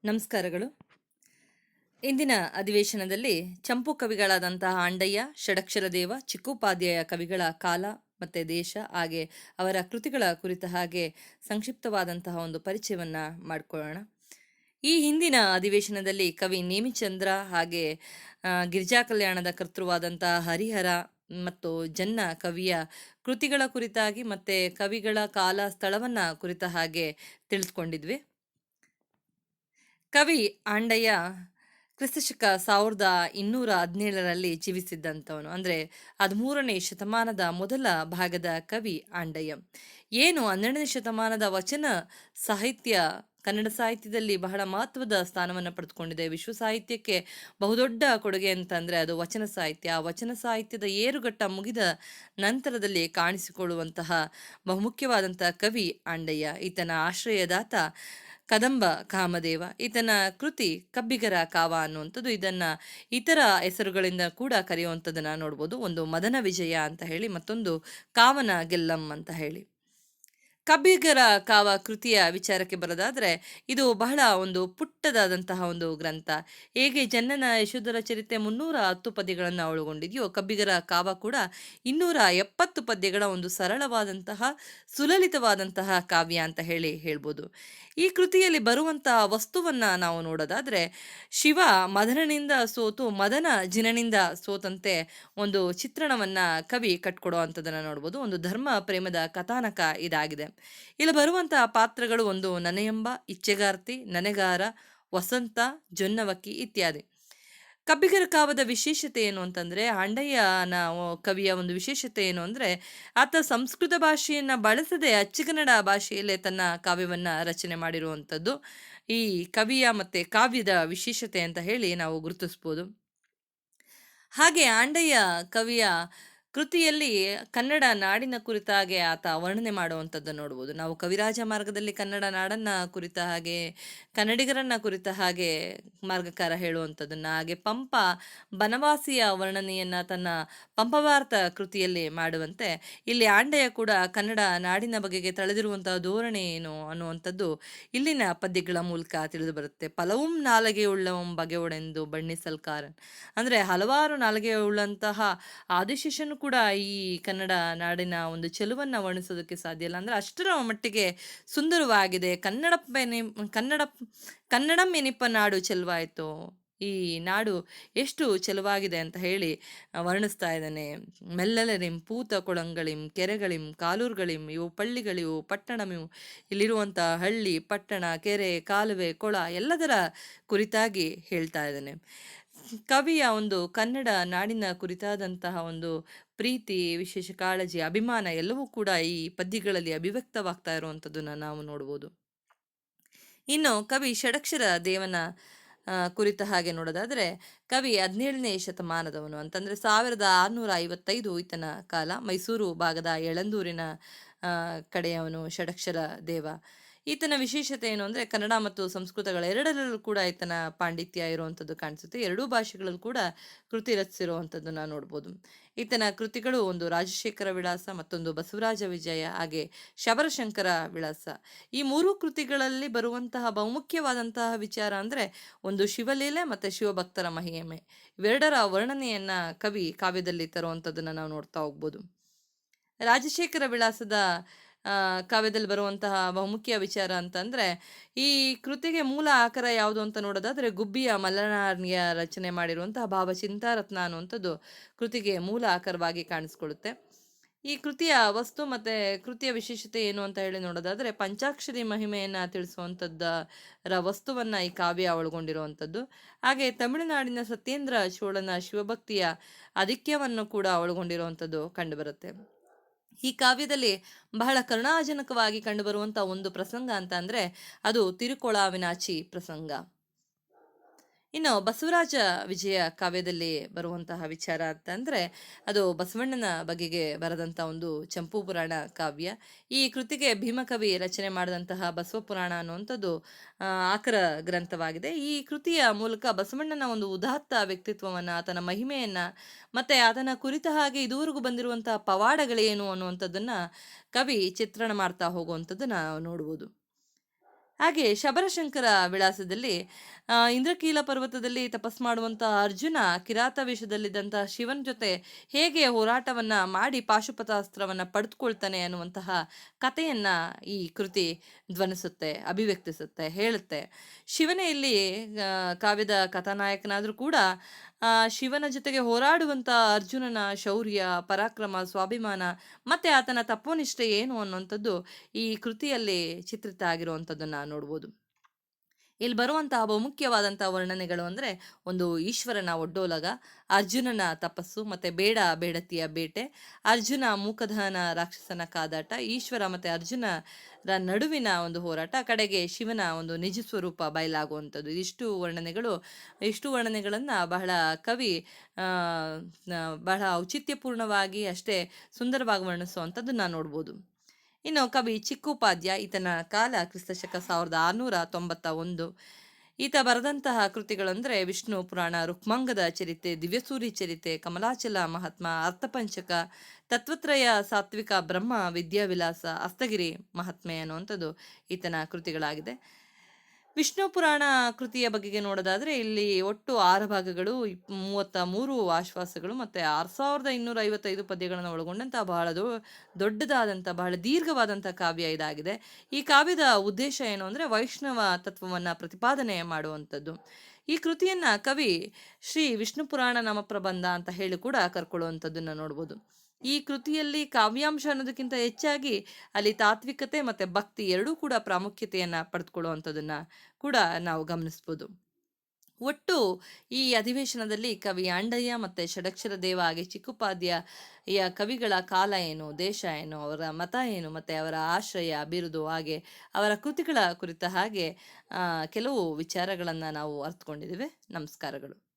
ನಮಸ್ಕಾರಗಳು. ಇಂದಿನ ಅಧಿವೇಶನದಲ್ಲಿ ಚಂಪು ಕವಿಗಳಾದಂತಹ ಆಂಡಯ್ಯ, ಷಡಕ್ಷರದೇವ, ಚಿಕ್ಕೋಪಾಧ್ಯಾಯ ಕವಿಗಳ ಕಾಲ ಮತ್ತು ದೇಶ ಹಾಗೆ ಅವರ ಕೃತಿಗಳ ಕುರಿತ ಹಾಗೆ ಸಂಕ್ಷಿಪ್ತವಾದಂತಹ ಒಂದು ಪರಿಚಯವನ್ನ ಮಾಡಿಕೊಳ್ಳೋಣ. ಈ ಹಿಂದಿನ ಅಧಿವೇಶನದಲ್ಲಿ ಕವಿ ನೇಮಿಚಂದ್ರ ಹಾಗೆ ಗಿರಿಜಾ ಕಲ್ಯಾಣದ ಕರ್ತೃವಾದಂತಹ ಹರಿಹರ ಮತ್ತು ಜನ್ನ ಕವಿಯ ಕೃತಿಗಳ ಕುರಿತಾಗಿ ಮತ್ತೆ ಕವಿಗಳ ಕಾಲ ಸ್ಥಳವನ್ನ ಕುರಿತ ಹಾಗೆ ತಿಳಿಸ್ಕೊಂಡಿದ್ವಿ. ಕವಿ ಆಂಡಯ್ಯ ಕ್ರಿಸ್ತಶಕ 1217 ಜೀವಿಸಿದ್ದಂಥವನು. ಅಂದರೆ 13ನೇ ಶತಮಾನದ ಮೊದಲ ಭಾಗದ ಕವಿ ಆಂಡಯ್ಯ. ಏನು 12ನೇ ಶತಮಾನದ ವಚನ ಸಾಹಿತ್ಯ ಕನ್ನಡ ಸಾಹಿತ್ಯದಲ್ಲಿ ಬಹಳ ಮಹತ್ವದ ಸ್ಥಾನವನ್ನು ಪಡೆದುಕೊಂಡಿದೆ. ವಿಶ್ವ ಸಾಹಿತ್ಯಕ್ಕೆ ಬಹುದೊಡ್ಡ ಕೊಡುಗೆ ಅಂತಂದರೆ ಅದು ವಚನ ಸಾಹಿತ್ಯ. ಆ ವಚನ ಸಾಹಿತ್ಯದ ಏರುಘಟ್ಟ ಮುಗಿದ ನಂತರದಲ್ಲಿ ಕಾಣಿಸಿಕೊಳ್ಳುವಂತಹ ಬಹುಮುಖ್ಯವಾದಂತಹ ಕವಿ ಆಂಡಯ್ಯ. ಈತನ ಆಶ್ರಯದಾತ ಕದಂಬ ಕಾಮದೇವ. ಈತನ ಕೃತಿ ಕಬ್ಬಿಗರ ಕಾವ ಅನ್ನುವಂಥದ್ದು. ಇದನ್ನ ಇತರ ಹೆಸರುಗಳಿಂದ ಕೂಡ ಕರೆಯುವಂಥದ್ದನ್ನ ನೋಡ್ಬೋದು. ಒಂದು ಮದನ ವಿಜಯ ಅಂತ ಹೇಳಿ, ಮತ್ತೊಂದು ಕಾವನ ಗೆಲ್ಲಂ ಅಂತ ಹೇಳಿ. ಕಬ್ಬಿಗರ ಕಾವ ಕೃತಿಯ ವಿಚಾರಕ್ಕೆ ಬರೋದಾದ್ರೆ ಇದು ಬಹಳ ಒಂದು ಪುಟ್ಟದಾದಂತಹ ಒಂದು ಗ್ರಂಥ. ಹೇಗೆ ಜನ್ನನ ಯಶೋಧರ ಚರಿತ್ರೆ 310 ಪದ್ಯಗಳನ್ನು ಒಳಗೊಂಡಿದೆಯೋ, ಕಬ್ಬಿಗರ ಕಾವ ಕೂಡ 270 ಪದ್ಯಗಳ ಒಂದು ಸರಳವಾದಂತಹ ಸುಲಲಿತವಾದಂತಹ ಕಾವ್ಯ ಅಂತ ಹೇಳ್ಬೋದು. ಈ ಕೃತಿಯಲ್ಲಿ ಬರುವಂತಹ ವಸ್ತುವನ್ನ ನಾವು ನೋಡೋದಾದ್ರೆ, ಶಿವ ಮದನನಿಂದ ಸೋತು ಮದನ ಜಿನನಿಂದ ಸೋತಂತೆ ಒಂದು ಚಿತ್ರಣವನ್ನ ಕವಿ ಕಟ್ಕೊಡುವಂಥದ್ದನ್ನ ನೋಡ್ಬೋದು. ಒಂದು ಧರ್ಮ ಪ್ರೇಮದ ಕಥಾನಕ ಇದಾಗಿದೆ. ಇಲ್ಲಿ ಬರುವಂತಹ ಪಾತ್ರಗಳು ಒಂದು ನನೆಯೆಂಬ, ಇಚ್ಛೆಗಾರ್ತಿ, ನನೆಗಾರ, ವಸಂತ, ಜೊನ್ನವಕ್ಕಿ ಇತ್ಯಾದಿ. ಕಬ್ಬಿಗರ ಕಾವದ ವಿಶೇಷತೆ ಏನು ಅಂತಂದ್ರೆ, ಆಂಡಯ್ಯನ ಕವಿಯ ಒಂದು ವಿಶೇಷತೆ ಏನು ಅಂದ್ರೆ, ಆತ ಸಂಸ್ಕೃತ ಭಾಷೆಯನ್ನ ಬಳಸದೆ ಅಚ್ಚಗನ್ನಡ ಭಾಷೆಯಲ್ಲೇ ತನ್ನ ಕಾವ್ಯವನ್ನ ರಚನೆ ಮಾಡಿರುವಂಥದ್ದು ಈ ಕವಿಯ ಮತ್ತೆ ಕಾವ್ಯದ ವಿಶೇಷತೆ ಅಂತ ಹೇಳಿ ನಾವು ಗುರುತಿಸ್ಬೋದು. ಹಾಗೆ ಆಂಡಯ್ಯ ಕವಿಯ ಕೃತಿಯಲ್ಲಿ ಕನ್ನಡ ನಾಡಿನ ಕುರಿತಾಗೆ ಆತ ವರ್ಣನೆ ಮಾಡುವಂಥದ್ದನ್ನು ನೋಡ್ಬೋದು. ನಾವು ಕವಿರಾಜ ಮಾರ್ಗದಲ್ಲಿ ಕನ್ನಡ ನಾಡನ್ನ ಕುರಿತ ಹಾಗೆ, ಕನ್ನಡಿಗರನ್ನ ಕುರಿತ ಹಾಗೆ ಮಾರ್ಗಕಾರ ಹೇಳುವಂಥದ್ದನ್ನ, ಹಾಗೆ ಪಂಪ ಬನವಾಸಿಯ ವರ್ಣನೆಯನ್ನ ತನ್ನ ಪಂಪಭಾರತ ಕೃತಿಯಲ್ಲಿ ಮಾಡುವಂತೆ ಇಲ್ಲಿ ಆಂಡಯ್ಯ ಕೂಡ ಕನ್ನಡ ನಾಡಿನ ಬಗೆಗೆ ತಳೆದಿರುವಂತಹ ಧೋರಣೆ ಏನು ಅನ್ನುವಂಥದ್ದು ಇಲ್ಲಿನ ಪದ್ಯಗಳ ಮೂಲಕ ತಿಳಿದು ಬರುತ್ತೆ. ಫಲವುಂ ನಾಲಗೆಯುಳ್ಳವಂ ಬಗೆಯೊಡೆಂದು ಬಣ್ಣಿಸಲ್ಕಾರನ್. ಅಂದ್ರೆ ಹಲವಾರು ನಾಲಗೆಯುಳ್ಳಂತಹ ಆದಿಶೇಷನು ಕೂಡ ಈ ಕನ್ನಡ ನಾಡಿನ ಒಂದು ಚೆಲುವನ್ನ ವರ್ಣಿಸೋದಕ್ಕೆ ಸಾಧ್ಯ ಇಲ್ಲ. ಅಂದ್ರೆ ಅಷ್ಟರ ಮಟ್ಟಿಗೆ ಸುಂದರವಾಗಿದೆ. ಕನ್ನಡಂ ಎನಿಪ ನಾಡು ಚೆಲುವಾಯ್ತು. ಈ ನಾಡು ಎಷ್ಟು ಚೆಲುವಾಗಿದೆ ಅಂತ ಹೇಳಿ ವರ್ಣಿಸ್ತಾ ಇದ್ದಾನೆ. ಮೆಲ್ಲಲರಿಂ ಪೂತ ಕೊಳಂಗಳಿಂ ಕೆರೆಗಳಿಂ ಕಾಲೂರುಗಳಿಂ ಇವು ಪಳ್ಳಿಗಳಿವು ಪಟ್ಟಣಮಿವು. ಇಲ್ಲಿರುವಂಥ ಹಳ್ಳಿ, ಪಟ್ಟಣ, ಕೆರೆ, ಕಾಲುವೆ, ಕೊಳ ಎಲ್ಲದರ ಕುರಿತಾಗಿ ಹೇಳ್ತಾ ಇದ್ದಾನೆ. ಕವಿಯ ಒಂದು ಕನ್ನಡ ನಾಡಿನ ಕುರಿತಾದಂತಹ ಒಂದು ಪ್ರೀತಿ, ವಿಶೇಷ ಕಾಳಜಿ, ಅಭಿಮಾನ ಎಲ್ಲವೂ ಕೂಡ ಈ ಪದ್ಯಗಳಲ್ಲಿ ಅಭಿವ್ಯಕ್ತವಾಗ್ತಾ ಇರುವಂಥದ್ದನ್ನ ನಾವು ನೋಡ್ಬೋದು. ಇನ್ನು ಕವಿ ಷಡಕ್ಷರ ದೇವನ ಕುರಿತ ಹಾಗೆ ನೋಡೋದಾದ್ರೆ, ಕವಿ 17ನೇ ಶತಮಾನದವನು ಅಂತಂದ್ರೆ 1655 ಈತನ ಕಾಲ. ಮೈಸೂರು ಭಾಗದ ಯಳಂದೂರಿನ ಕಡೆಯವನು ಷಡಕ್ಷರ ದೇವ. ಈತನ ವಿಶೇಷತೆ ಏನು ಅಂದರೆ, ಕನ್ನಡ ಮತ್ತು ಸಂಸ್ಕೃತಗಳ ಎರಡರಲ್ಲೂ ಕೂಡ ಈತನ ಪಾಂಡಿತ್ಯ ಇರುವಂಥದ್ದು ಕಾಣಿಸುತ್ತೆ. ಎರಡೂ ಭಾಷೆಗಳಲ್ಲೂ ಕೂಡ ಕೃತಿ ರಚಿಸಿರುವಂಥದ್ದನ್ನು ನೋಡ್ಬೋದು. ಈತನ ಕೃತಿಗಳು ಒಂದು ರಾಜಶೇಖರ ವಿಳಾಸ, ಮತ್ತೊಂದು ಬಸವರಾಜ ವಿಜಯ, ಹಾಗೆ ಶಬರಶಂಕರ ವಿಳಾಸ. ಈ ಮೂರು ಕೃತಿಗಳಲ್ಲಿ ಬರುವಂತಹ ಬಹುಮುಖ್ಯವಾದಂತಹ ವಿಚಾರ ಅಂದರೆ ಒಂದು ಶಿವಲೀಲೆ ಮತ್ತು ಶಿವಭಕ್ತರ ಮಹಿಮೆ. ಇವೆರಡರ ವರ್ಣನೆಯನ್ನ ಕವಿ ಕಾವ್ಯದಲ್ಲಿ ತರುವಂಥದ್ದನ್ನು ನಾವು ನೋಡ್ತಾ ಹೋಗ್ಬೋದು. ರಾಜಶೇಖರ ವಿಳಾಸದ ಕಾವ್ಯದಲ್ಲಿ ಬರುವಂತಹ ಬಹುಮುಖ್ಯ ವಿಚಾರ ಅಂತಂದ್ರೆ, ಈ ಕೃತಿಗೆ ಮೂಲ ಆಕಾರ ಯಾವುದು ಅಂತ ನೋಡೋದಾದ್ರೆ ಗುಬ್ಬಿಯ ಮಲ್ಲನಾರ್ಯ ರಚನೆ ಮಾಡಿರುವಂತಹ ಭಾವಚಿಂತಾರತ್ನ ಅನ್ನುವಂಥದ್ದು ಕೃತಿಗೆ ಮೂಲ ಆಕಾರವಾಗಿ ಕಾಣಿಸ್ಕೊಳ್ಳುತ್ತೆ. ಈ ಕೃತಿಯ ವಸ್ತು ಮತ್ತೆ ಕೃತಿಯ ವಿಶೇಷತೆ ಏನು ಅಂತ ಹೇಳಿ ನೋಡೋದಾದ್ರೆ, ಪಂಚಾಕ್ಷರಿ ಮಹಿಮೆಯನ್ನ ತಿಳಿಸುವಂಥದ್ದರ ವಸ್ತುವನ್ನ ಈ ಕಾವ್ಯ ಒಳಗೊಂಡಿರುವಂಥದ್ದು. ಹಾಗೆ ತಮಿಳುನಾಡಿನ ಸತ್ಯೇಂದ್ರ ಚೋಳನ ಶಿವಭಕ್ತಿಯ ಆಧಿಕ್ಯವನ್ನು ಕೂಡ ಒಳಗೊಂಡಿರುವಂಥದ್ದು ಕಂಡುಬರುತ್ತೆ. ಈ ಕಾವ್ಯದಲ್ಲಿ ಬಹಳ ಕರುಣಾಜನಕವಾಗಿ ಕಂಡುಬರುವಂಥ ಒಂದು ಪ್ರಸಂಗ ಅಂತ ಅಂದರೆ ಅದು ತಿರುಕೊಳಾವಿನಾಚಿ ಪ್ರಸಂಗ. ಇನ್ನು ಬಸವರಾಜ ವಿಜಯ ಕಾವ್ಯದಲ್ಲಿ ಬರುವಂತಹ ವಿಚಾರ ಅಂತಂದರೆ ಅದು ಬಸವಣ್ಣನ ಬಗೆಗೆ ಬರೆದಂಥ ಒಂದು ಚಂಪು ಪುರಾಣ ಕಾವ್ಯ. ಈ ಕೃತಿಗೆ ಭೀಮಕವಿ ರಚನೆ ಮಾಡಿದಂತಹ ಬಸವ ಪುರಾಣ ಅನ್ನುವಂಥದ್ದು ಆಕರ ಗ್ರಂಥವಾಗಿದೆ. ಈ ಕೃತಿಯ ಮೂಲಕ ಬಸವಣ್ಣನ ಒಂದು ಉದಾತ್ತ ವ್ಯಕ್ತಿತ್ವವನ್ನು, ಆತನ ಮಹಿಮೆಯನ್ನು ಮತ್ತು ಆತನ ಕುರಿತ ಹಾಗೆ ಇದುವರೆಗೂ ಬಂದಿರುವಂತಹ ಪವಾಡಗಳೇನು ಅನ್ನುವಂಥದ್ದನ್ನು ಕವಿ ಚಿತ್ರಣ ಮಾಡ್ತಾ ಹೋಗುವಂಥದ್ದನ್ನು ನಾವು ನೋಡ್ಬೋದು. ಹಾಗೆ ಶಬರಶಂಕರ ವಿಳಾಸದಲ್ಲಿ ಇಂದ್ರಕೀಲ ಪರ್ವತದಲ್ಲಿ ತಪಸ್ ಮಾಡುವಂತಹ ಅರ್ಜುನ ಕಿರಾತ ವೇಷದಲ್ಲಿದ್ದಂತಹ ಶಿವನ ಜೊತೆ ಹೇಗೆ ಹೋರಾಟವನ್ನ ಮಾಡಿ ಪಾಶುಪತಾಸ್ತ್ರವನ್ನ ಪಡೆದುಕೊಳ್ತಾನೆ ಅನ್ನುವಂತಹ ಕಥೆಯನ್ನ ಈ ಕೃತಿ ಧ್ವನಿಸುತ್ತೆ, ಅಭಿವ್ಯಕ್ತಿಸುತ್ತೆ, ಹೇಳುತ್ತೆ. ಶಿವನೇ ಇಲ್ಲಿ ಕಾವ್ಯದ ಕಥಾನಾಯಕನಾದ್ರೂ ಕೂಡ ಶಿವನ ಜೊತೆಗೆ ಹೋರಾಡುವಂತ ಅರ್ಜುನನ ಶೌರ್ಯ, ಪರಾಕ್ರಮ, ಸ್ವಾಭಿಮಾನ ಮತ್ತೆ ಆತನ ತಪೋನಿಷ್ಠೆ ಏನು ಅನ್ನುವಂಥದ್ದು ಈ ಕೃತಿಯಲ್ಲಿ ಚಿತ್ರಿತ ಆಗಿರುವಂಥದ್ದನ್ನ ನೋಡ್ಬೋದು. ಇಲ್ಲಿ ಬರುವಂತಹ ಬಹುಮುಖ್ಯವಾದಂತಹ ವರ್ಣನೆಗಳು ಅಂದ್ರೆ ಒಂದು ಈಶ್ವರನ ಒಡ್ಡೋಲಗ, ಅರ್ಜುನನ ತಪಸ್ಸು, ಮತ್ತೆ ಬೇಡ ಬೇಡತಿಯ ಬೇಟೆ, ಅರ್ಜುನ ಮೂಕದಹನ ರಾಕ್ಷಸನ ಕಾದಾಟ, ಈಶ್ವರ ಮತ್ತೆ ಅರ್ಜುನರ ನಡುವಿನ ಒಂದು ಹೋರಾಟ, ಕಡೆಗೆ ಶಿವನ ಒಂದು ನಿಜ ಸ್ವರೂಪ ಬಯಲಾಗುವಂಥದ್ದು. ಇಷ್ಟು ವರ್ಣನೆಗಳನ್ನ ಬಹಳ ಕವಿ ಆ ಬಹಳ ಔಚಿತ್ಯಪೂರ್ಣವಾಗಿ ಅಷ್ಟೇ ಸುಂದರವಾಗಿ ವರ್ಣಿಸುವಂಥದ್ದನ್ನ ನೋಡ್ಬೋದು. ಇನ್ನು ಕವಿ ಚಿಕ್ಕೋಪಾಧ್ಯ, ಈತನ ಕಾಲ ಕ್ರಿಸ್ತಶಕ 1691. ಈತ ಬರೆದಂತಹ ಕೃತಿಗಳಂದ್ರೆ ವಿಷ್ಣು ಪುರಾಣ, ರುಕ್ಮಾಂಗದ ಚರಿತೆ, ದಿವ್ಯಸೂರಿ ಚರಿತೆ, ಕಮಲಾಚಲ ಮಹಾತ್ಮ, ಅರ್ಥಪಂಚಕ, ತತ್ವತ್ರಯ ಸಾತ್ವಿಕ, ಬ್ರಹ್ಮ ವಿದ್ಯಾವಿಲಾಸ, ಹಸ್ತಗಿರಿ ಮಹಾತ್ಮೆ ಅನ್ನುವಂಥದ್ದು ಈತನ ಕೃತಿಗಳಾಗಿದೆ. ವಿಷ್ಣು ಪುರಾಣ ಕೃತಿಯ ಬಗೆಗೆ ನೋಡೋದಾದ್ರೆ ಇಲ್ಲಿ ಒಟ್ಟು 6 ಭಾಗಗಳು, 33 ಆಶ್ವಾಸಗಳು ಮತ್ತೆ 6255 ಪದ್ಯಗಳನ್ನು ಒಳಗೊಂಡಂತಹ ಬಹಳ ದೊಡ್ಡದಾದಂಥ ಬಹಳ ದೀರ್ಘವಾದಂಥ ಕಾವ್ಯ ಇದಾಗಿದೆ. ಈ ಕಾವ್ಯದ ಉದ್ದೇಶ ಏನು ಅಂದ್ರೆ ವೈಷ್ಣವ ತತ್ವವನ್ನ ಪ್ರತಿಪಾದನೆ ಮಾಡುವಂಥದ್ದು. ಈ ಕೃತಿಯನ್ನ ಕವಿ ಶ್ರೀ ವಿಷ್ಣು ಪುರಾಣ ನಾಮ ಪ್ರಬಂಧ ಅಂತ ಹೇಳಿ ಕೂಡ ಕರ್ಕೊಳ್ಳುವಂಥದ್ದನ್ನ ನೋಡ್ಬೋದು. ಈ ಕೃತಿಯಲ್ಲಿ ಕಾವ್ಯಾಂಶ ಅನ್ನೋದಕ್ಕಿಂತ ಹೆಚ್ಚಾಗಿ ಅಲ್ಲಿ ತಾತ್ವಿಕತೆ ಮತ್ತೆ ಭಕ್ತಿ ಎರಡೂ ಕೂಡ ಪ್ರಾಮುಖ್ಯತೆಯನ್ನ ಪಡೆದುಕೊಳ್ಳುವಂಥದ್ದನ್ನ ಕೂಡ ನಾವು ಗಮನಿಸ್ಬೋದು. ಒಟ್ಟು ಈ ಅಧಿವೇಶನದಲ್ಲಿ ಕವಿ ಆಂಡಯ್ಯ ಮತ್ತೆ ಷಡಕ್ಷರ ದೇವ ಹಾಗೆ ಚಿಕ್ಕುಪಾಧ್ಯಾಯ ಕವಿಗಳ ಕಾಲ ಏನು, ದೇಶ ಏನು, ಅವರ ಮತ ಏನು, ಮತ್ತೆ ಅವರ ಆಶ್ರಯ, ಬಿರುದು, ಹಾಗೆ ಅವರ ಕೃತಿಗಳ ಕುರಿತ ಹಾಗೆ ಕೆಲವು ವಿಚಾರಗಳನ್ನ ನಾವು ಅರ್ಥಕೊಂಡಿದ್ದೇವೆ. ನಮಸ್ಕಾರಗಳು.